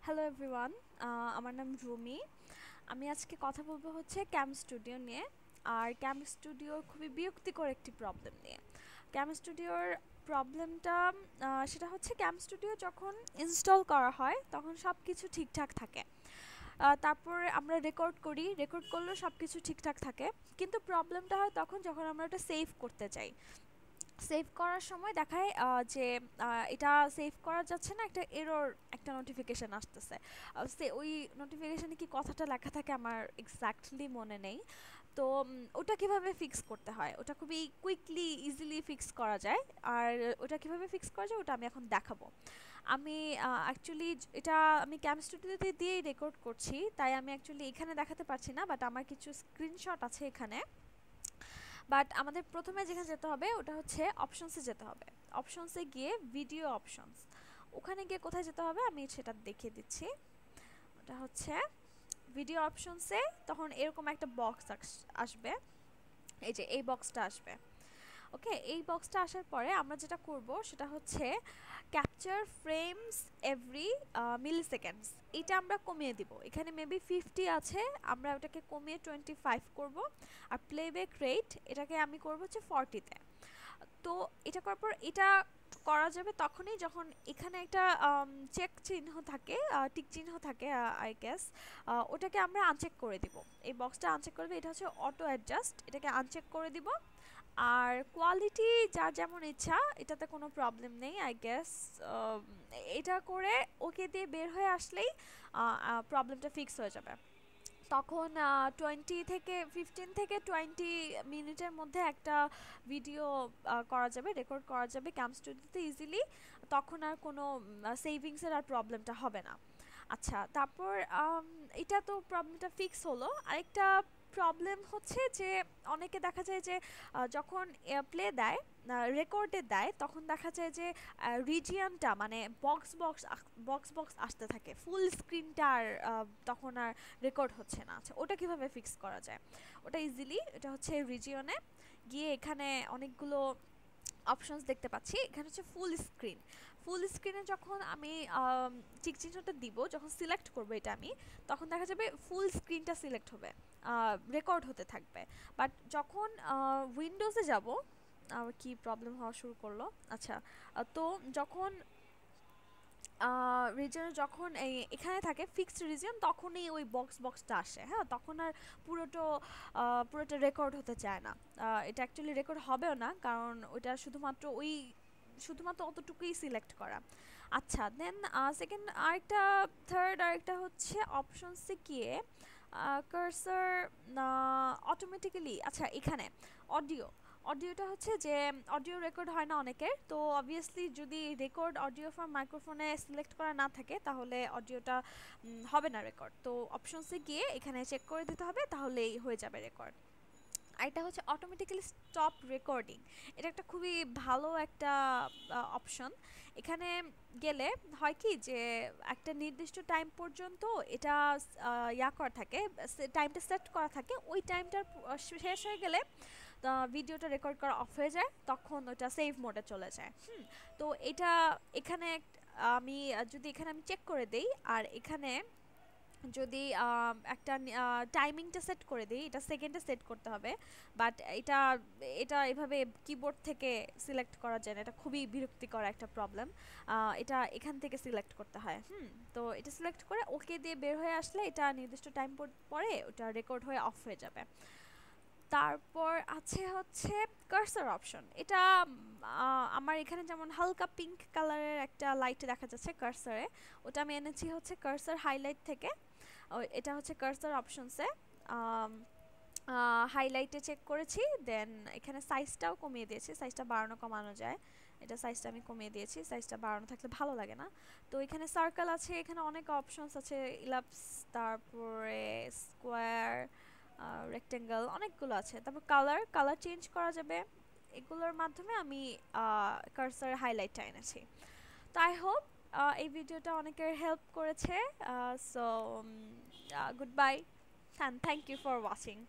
Hello everyone, আমার নাম রুমি। আমি আজকে কথা বলবো হচ্ছে ক্যাম স্টুডিও নিয়ে। আর ক্যাম স্টুডিওর খুবই বিরক্তিকর একটি প্রবলেম নিয়ে। ক্যাম স্টুডিওর প্রবলেমটা সেটা হচ্ছে ক্যাম স্টুডিও যখন ইনস্টল করা হয় তখন সব কিছু ঠিকঠাক থাকে। তারপর আমরা রেকর্ড করলেও সব কিছু ঠিকঠাক থাকে। কিন্তু প্রবলেমটা হয় তখন যখন আমরা ওটা সেভ করতে চাই। সেভ করার সময় দেখায় যে এটা সেভ করা যাচ্ছে না, একটা এরর, একটা নোটিফিকেশন আসতেছে। ওই নোটিফিকেশনে কি কথাটা লেখা থাকে আমার এক্স্যাক্টলি মনে নেই। তো ওটা কিভাবে ফিক্স করতে হয়, ওটা খুবই কুইকলি ইজিলি ফিক্স করা যায়। আর ওটা কিভাবে ফিক্স করা যায় ওটা আমি এখন দেখাবো। আমি অ্যাকচুয়ালি এটা আমি ক্যাম স্টুডিওতে দিয়েই রেকর্ড করছি, তাই আমি অ্যাকচুয়ালি এখানে দেখাতে পারছি না, বাট আমার কিছু স্ক্রিনশট আছে এখানে। বাট আমাদের প্রথমে যেখানে যেতে হবে ওটা হচ্ছে অপশনসে যেতে হবে। অপশনসে গিয়ে ভিডিও অপশনস, ওখানে গিয়ে কোথায় যেতে হবে আমি সেটা দেখিয়ে দিচ্ছি। ওটা হচ্ছে ভিডিও অপশনসে, তখন এরকম একটা বক্স আসবে। এই যে এই বক্সটা আসবে। ওকে, এই বক্সটা আসার পরে আমরা যেটা করব সেটা হচ্ছে ক্যাপচার ফ্রেমস এভরি মিলি সেকেন্ডস, এটা আমরা কমিয়ে দিব। এখানে মেবি 50 আছে, আমরা ওটাকে কমিয়ে 25 করব। আর প্লেব্যাক রেট এটাকে আমি করব হচ্ছে 40-তে। তো এটা করার পর এটা করা যাবে তখনই যখন এখানে একটা চেক চিহ্ন থাকে, টিক চিহ্ন থাকে, আই গেস। ওটাকে আমরা আনচেক করে দিব। এই বক্সটা আনচেক করে দিব, এটা হচ্ছে অটো অ্যাডজাস্ট, এটাকে আনচেক করে দিব। আর কোয়ালিটি যার যেমন ইচ্ছা, এটাতে কোনো প্রবলেম নেই আই গেস। এটা করে ওকে দিয়ে বের হয়ে আসলেই প্রবলেমটা ফিক্স হয়ে যাবে। তখন 15 থেকে 20 মিনিটের মধ্যে একটা ভিডিও করা যাবে, রেকর্ড করা যাবে ক্যাম স্টুডিওতে ইজিলি। তখন আর কোনো সেভিংসের আর প্রবলেমটা হবে না। আচ্ছা, তারপর এটা তো প্রবলেমটা ফিক্স হলো। আরেকটা প্রবলেম হচ্ছে যে অনেকে দেখা যায় যে যখন প্লে দেয়, রেকর্ডে দেয়, তখন দেখা যায় যে রিজিয়নটা মানে বক্স বক্স আসতে থাকে, ফুল স্ক্রিনটা আর তখন আর রেকর্ড হচ্ছে না। আচ্ছা, ওটা কিভাবে ফিক্স করা যায়? ওটা ইজিলি, এটা হচ্ছে রিজিয়নে গিয়ে এখানে অনেকগুলো অপশনস দেখতে পাচ্ছি। এখানে হচ্ছে ফুল স্ক্রিন। ফুল স্ক্রিনে যখন আমি টিক চিহ্নটা দিব, যখন সিলেক্ট করব এটা আমি, তখন দেখা যাবে ফুল স্ক্রিনটা সিলেক্ট হবে, রেকর্ড হতে থাকবে। বাট যখন উইন্ডোজে যাব, কি প্রবলেম হওয়া শুরু করলো। আচ্ছা, তো যখন রিজনে যখন এখানে থাকে ফিক্সড রিজন, তখনই ওই বক্সটা আসে। হ্যাঁ, তখন আর পুরোটো পুরোটা রেকর্ড হতে চায় না। এটা অ্যাকচুয়ালি রেকর্ড হবেও না, কারণ ওইটা শুধুমাত্র অতটুকুই সিলেক্ট করা। আচ্ছা, দেন সেকেন্ড আরেকটা হচ্ছে অপশনসে গিয়ে কার্সার অটোমেটিক্যালি, আচ্ছা এখানে অডিওটা হচ্ছে যে অডিও রেকর্ড হয় না অনেকের, তো অবভিয়াসলি যদি রেকর্ড অডিও ফ্রম মাইক্রোফোনে সিলেক্ট করা না থাকে তাহলে অডিওটা হবে না রেকর্ড। তো অপশনসে গিয়ে এখানে চেক করে দিতে হবে, তাহলেই হয়ে যাবে রেকর্ড। আর এটা হচ্ছে অটোমেটিক্যালি স্টপ রেকর্ডিং। এটা একটা খুবই ভালো একটা অপশন। এখানে গেলে হয় কি যে একটা নির্দিষ্ট টাইম পর্যন্ত এটা করা থাকে, টাইমটা সেট করা থাকে। ওই টাইমটার শেষ হয়ে গেলে ভিডিওটা রেকর্ড করা অফ হয়ে যায়, তখন ওটা সেভ মোডে চলে যায়। তো এটা এখানে আমি যদি এখানে আমি চেক করে দেই, আর এখানে যদি একটা টাইমিংটা সেট করে দিই, এটা সেকেন্ডে সেট করতে হবে। বাট এটা এটা এভাবে কিবোর্ড থেকে সিলেক্ট করা যায় না, এটা খুবই বিরক্তিকর একটা প্রবলেম। এটা এখান থেকে সিলেক্ট করতে হয়। তো এটা সিলেক্ট করে ওকে দিয়ে বের হয়ে আসলে এটা নির্দিষ্ট টাইম পরে ওটা রেকর্ড হয়ে অফ হয়ে যাবে। তারপর আছে হচ্ছে কার্সার অপশন। এটা আমার এখানে যেমন হালকা পিঙ্ক কালারের একটা লাইট দেখা যাচ্ছে কার্সারে, ওটা আমি এনেছি হচ্ছে কার্সার হাইলাইট থেকে। এটা হচ্ছে কার্সার অপশনসে হাইলাইটে চেক করেছি। দেন এখানে সাইজটাও কমিয়ে দিয়েছি, সাইজটা বাড়ানো কমানো যায়। এটা সাইজটা আমি কমিয়ে দিয়েছি, সাইজটা বাড়ানো থাকলে ভালো লাগে না। তো এখানে সার্কেল আছে, এখানে অনেক অপশনস আছে, ইলাপস, তারপরে স্কোয়ার, রেক্টেঙ্গেল, অনেকগুলো আছে। তারপর কালার চেঞ্জ করা যাবে। এগুলোর মাধ্যমে আমি কার্সার হাইলাইটটা এনেছি। তো আই হোপ এই ভিডিওটা অনেকের হেল্প করেছে। So good bye, and thank you for watching.